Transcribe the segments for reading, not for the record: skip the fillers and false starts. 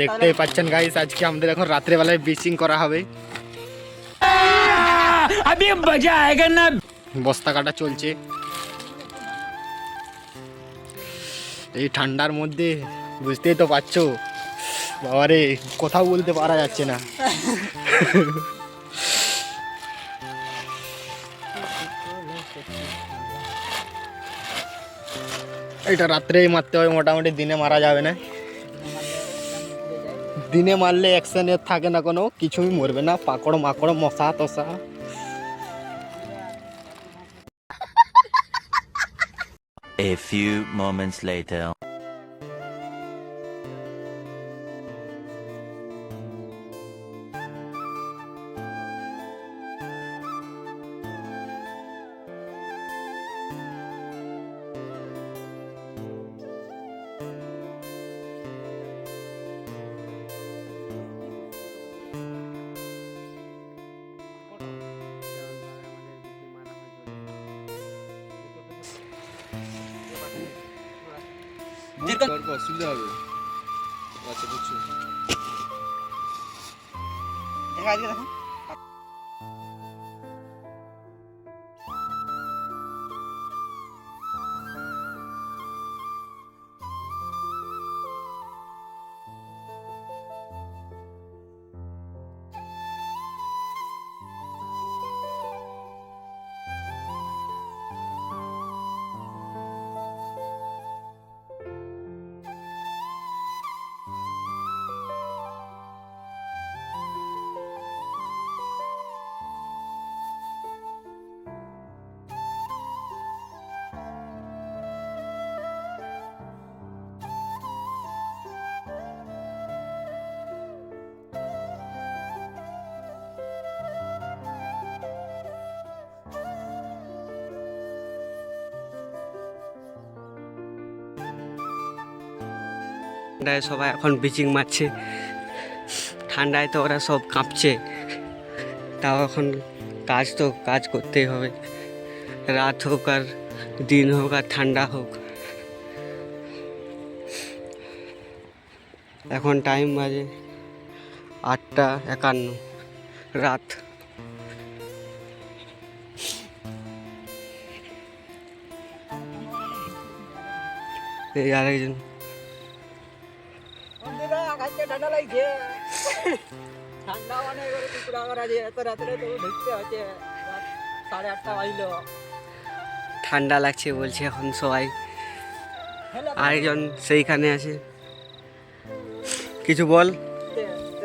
দেখতেই পাচ্ছেন গাইস, আজকে আমাদের এখন রাত্রেবেলায় বিচিং করা হবে। अभी मजा आएगा ना। বস্তা কাটা চলছে এই ঠান্ডার মধ্যে, বুঝতেই তো পারছো বাবারে, কোথাও বলতে পারা যাচ্ছে না। এটা রাত্রেই মারতে হবে, মোটামুটি দিনে মারা যাবে না। দিনে মারলে অ্যাকশন থাকে না, কোনো কিছুই মরবে না, পাকড় মাকড় মশা তশা। A few moments later. অসুবিধা হবে। আচ্ছা বুঝছি। ঠান্ডায় সবাই এখন বিচিং মারছে, ঠান্ডায় তো ওরা সব কাঁপছে, তাও এখন কাজ করতেই হবে, রাত হোক আর দিন হোক আর ঠান্ডা হোক। এখন টাইম বাজে 8:51 রাত। এই আরেকজন ঠান্ডা লাগছে, ঠান্ডা মানে টুকরা করা যে এত রাত্রে তো ঢুকতে হচ্ছে, 8:30 বাজলো। ঠান্ডা লাগছে বলছে এখন সবাই। আরেকজন সেইখানে আছে, কিছু বল।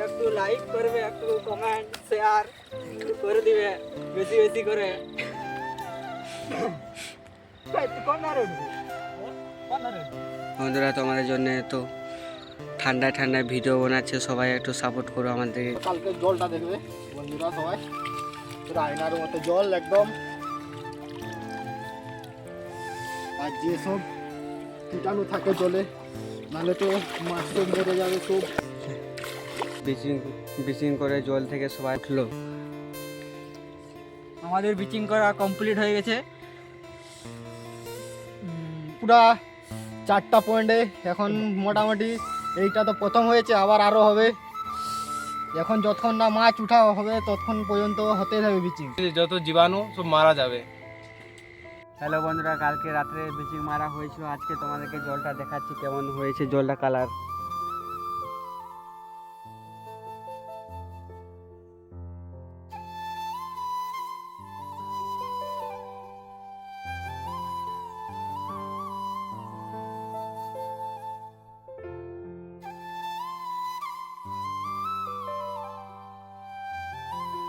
একটু লাইক করবে, একটু কমেন্ট শেয়ার করে দিবে বেশি বেশি করে। বন্ধুরা তোমাদের জন্য তো ঠান্ডায় ঠান্ডায় ভিডিও বানাচ্ছে, সবাই একটু সাপোর্ট করো আমাদেরকে। কালকে জলটা দেখবে বন্ধুরা সবাই, পুরো আয়নার মতো জল একদম। আর যেসব কীটাণু থাকে জলে, নাহলে তো মাছ সব মরে যাবে সব। বিচিং করে জল থেকে সবাই উঠলো। আমাদের বিচিং করা কমপ্লিট হয়ে গেছে। পুরা 4টা পয়েন্টে এখন মোটামুটি, এইটা তো প্রথম হয়েছে, আবার আরও হবে। এখন যতক্ষণ না মাছ উঠা হবে ততক্ষণ পর্যন্ত হতে থাকবে বিচিং। যত জীবাণু সব মারা যাবে। হ্যালো বন্ধুরা, কালকে রাত্রে বিচিং মারা হয়েছিল, আজকে তোমাদেরকে জলটা দেখাচ্ছি কেমন হয়েছে জলটা কালার।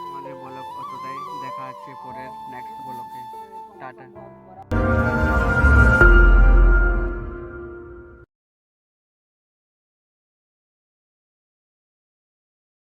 আমাদের ব্লগ অতটাই, দেখা হচ্ছে পরের নেক্সট ব্লগে। টাটা।